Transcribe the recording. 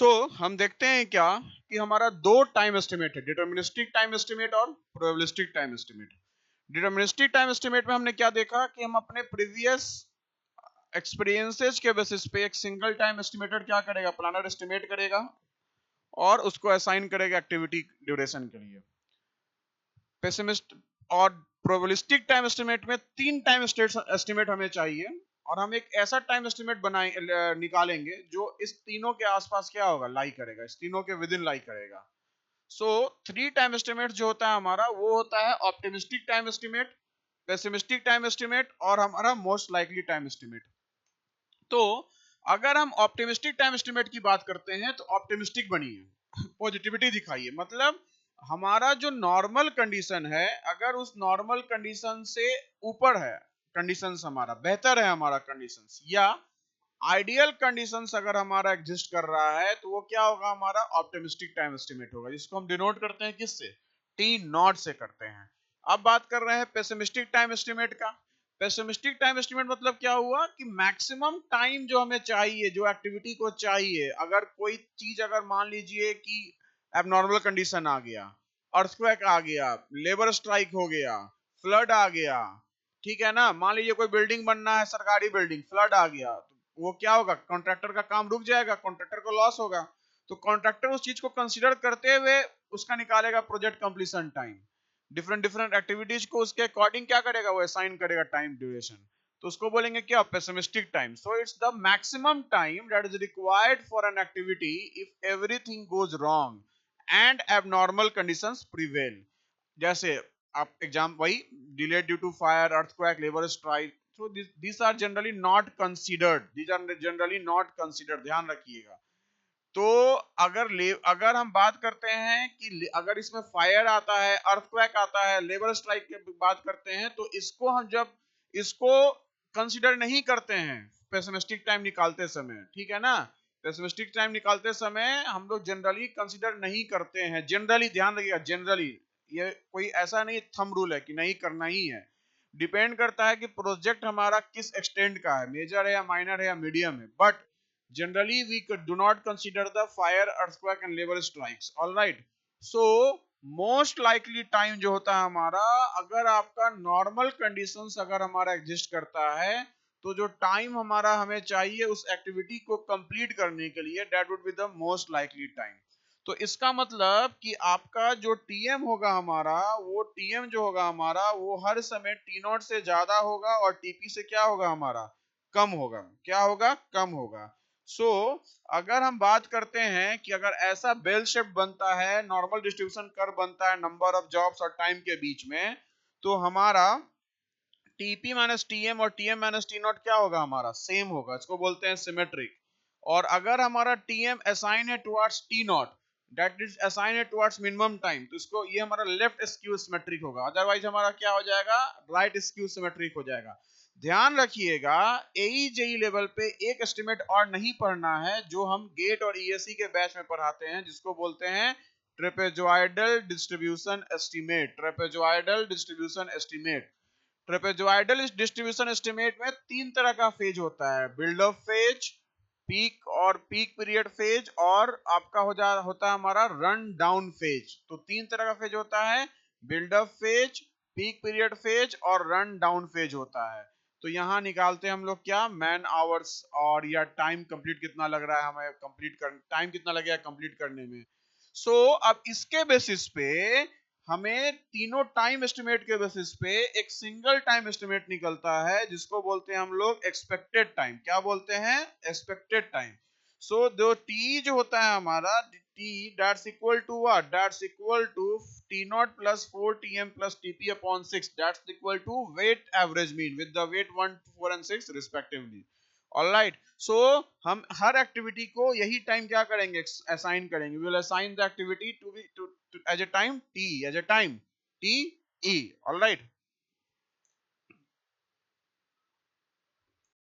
हम देखते हैं क्या कि हमारा दो टाइम एस्टिमेट है, डिटर्मिनिस्टिक टाइम एस्टिमेट और probabilistic time estimate. Deterministic time estimate में हमने क्या देखा कि हम अपने प्रीवियस एक्सपीरियंसेस के बेसिस पे एक सिंगल टाइम एस्टिमेटर क्या करेगा, प्लानर एस्टिमेट करेगा और उसको असाइन करेगा एक्टिविटी ड्यूरेशन के लिए। पेसिमिस्ट और प्रोबेबिलिस्टिक टाइम एस्टिमेट में तीन टाइम एस्टिमेट हमें चाहिए और हम एक ऐसा टाइम एस्टिमेट निकालेंगे जो इस तीनों के आसपास क्या होगा, लाई करेगा, इस तीनों के विद इन लाई करेगा। सो थ्री टाइम एस्टिमेट जो होता है हमारा, वो होता है optimistic time estimate, pessimistic time estimate और हमारा मोस्ट लाइकली टाइम एस्टिमेट। तो अगर हम ऑप्टिमिस्टिक टाइम एस्टिमेट की बात करते हैं तो ऑप्टिमिस्टिक बनिए, पॉजिटिविटी दिखाइए, मतलब हमारा जो नॉर्मल कंडीशन है, अगर उस नॉर्मल कंडीशन से ऊपर है, कंडीशंस हमारा बेहतर है, हमारा कंडीशंस या आइडियल कंडीशंस अगर हमारा एग्जिस्ट कर रहा है, तो वो क्या होगा, हमारा ऑप्टिमिस्टिक टाइम एस्टिमेट होगा, जिसको हम डिनोट करते हैं किससे, टी नॉट से करते हैं। अब बात कर रहे हैं पेसिमिस्टिक टाइम एस्टिमेट का। पेसिमिस्टिक टाइम एस्टिमेट मतलब क्या हुआ कि मैक्सिमम टाइम जो हमें चाहिए, जो एक्टिविटी को चाहिए, अगर कोई चीज, अगर मान लीजिए कि एबनॉर्मल कंडीशन आ गया, अर्थक्वेक आ गया, लेबर स्ट्राइक हो गया, फ्लड आ गया, ठीक है ना, मान लीजिए कोई बिल्डिंग बनना है, सरकारी बिल्डिंग, फ्लड आ गया, तो वो क्या होगा, कॉन्ट्रैक्टर का काम रुक जाएगा, कॉन्ट्रैक्टर को लॉस होगा। तो कॉन्ट्रैक्टर उस चीज को कंसीडर करते हुए उसका निकालेगा project completion time, different different activities को उसके अकॉर्डिंग क्या करेगा, वो असाइन करेगा टाइम ड्यूरेशन। तो उसको बोलेंगे क्या, pessimistic time. So it's the maximum time that is required for an activity if everything goes wrong and abnormal conditions prevail. जैसे आप एग्जाम वही, delay due to fire, earthquake, labour strike, so these are generally not considered, these are generally not considered, ध्यान रखिएगा। तो अगर हम बात करते हैं कि अगर इसमें फायर आता है, अर्थक्वेक आता है, लेबर स्ट्राइक की बात करते हैं, तो इसको हम जब इसको कंसिडर नहीं करते हैं पेसिमिस्टिक टाइम निकालते समय, ठीक है ना, पेसिमिस्टिक टाइम निकालते समय हम लोग जनरली कंसिडर नहीं करते हैं, जनरली ध्यान रखिएगा, जनरली, ये कोई ऐसा नहीं थंब रूल है कि नहीं करना ही है, डिपेंड करता है कि प्रोजेक्ट हमारा किस एक्सटेंड का है, मेजर है या माइनर है या मीडियम है, but generally we do not consider the fire, earthquake and labor strikes, all right। so most likely time जो होता है हमारा, अगर आपका नॉर्मल कंडीशंस अगर हमारा एग्जिस्ट करता है, तो जो टाइम हमारा हमें चाहिए उस एक्टिविटी को कंप्लीट करने के लिए, that would be the most likely time. तो इसका मतलब कि आपका जो टीएम होगा हमारा, वो टीएम जो होगा हमारा, वो हर समय टी नॉट से ज्यादा होगा और टीपी से क्या होगा, हमारा कम होगा, क्या होगा, कम होगा। अगर हम बात करते हैं कि अगर ऐसा बेल शेप बनता है, नॉर्मल डिस्ट्रीब्यूशन कर्व बनता है नंबर ऑफ जॉब्स और टाइम के बीच में, तो हमारा टीपी माइनस टीएम और टीएम माइनस टी नॉट क्या होगा, हमारा सेम होगा, इसको बोलते हैं सिमेट्रिक। और अगर हमारा टीएम असाइन है towards T not, that is assign है टुवर्ड्स मिनिमम टाइम, तो इसको ये हमारा लेफ्ट स्क्यू सिमेट्रिक होगा, अदरवाइज हमारा क्या हो जाएगा, राइट स्क्यू सिमेट्रिक हो जाएगा। ध्यान रखिएगा, एई जेई लेवल पे एक एस्टिमेट और नहीं पढ़ना है, जो हम गेट और ईएससी के बैच में पढ़ाते हैं, जिसको बोलते हैं trapezoidal distribution estimate, trapezoidal distribution estimate. Trapezoidal distribution estimate में तीन तरह का फेज होता है, बिल्ड अप फेज, पीक और पीक पीरियड फेज, और आपका होता है हमारा रन डाउन फेज। तो तीन तरह का फेज होता है, build up phase, peak period phase और रन डाउन फेज होता है। तो यहाँ निकालते हैं हम लोग क्या, मैन आवर्स और या टाइम कंप्लीट कितना लग रहा है हमें, कंप्लीट कर टाइम कितना लगेगा कंप्लीट करने में। अब इसके बेसिस पे हमें तीनों टाइम एस्टिमेट के बेसिस पे एक सिंगल टाइम एस्टिमेट निकलता है, जिसको बोलते हैं हम लोग एक्सपेक्टेड टाइम। क्या बोलते हैं, एक्सपेक्टेड टाइम। जो टी जो होता है हमारा, T that's equal to what, that's equal to T naught plus 4 TM plus TP upon 6, that's equal to weight average mean with the weight 1 4 and 6 respectively. Alright, हम हर एक्टिविटी को यही time क्या करेंगे, असाइन करेंगे, we will assign the activity to be to as a time T, as a time T E, alright.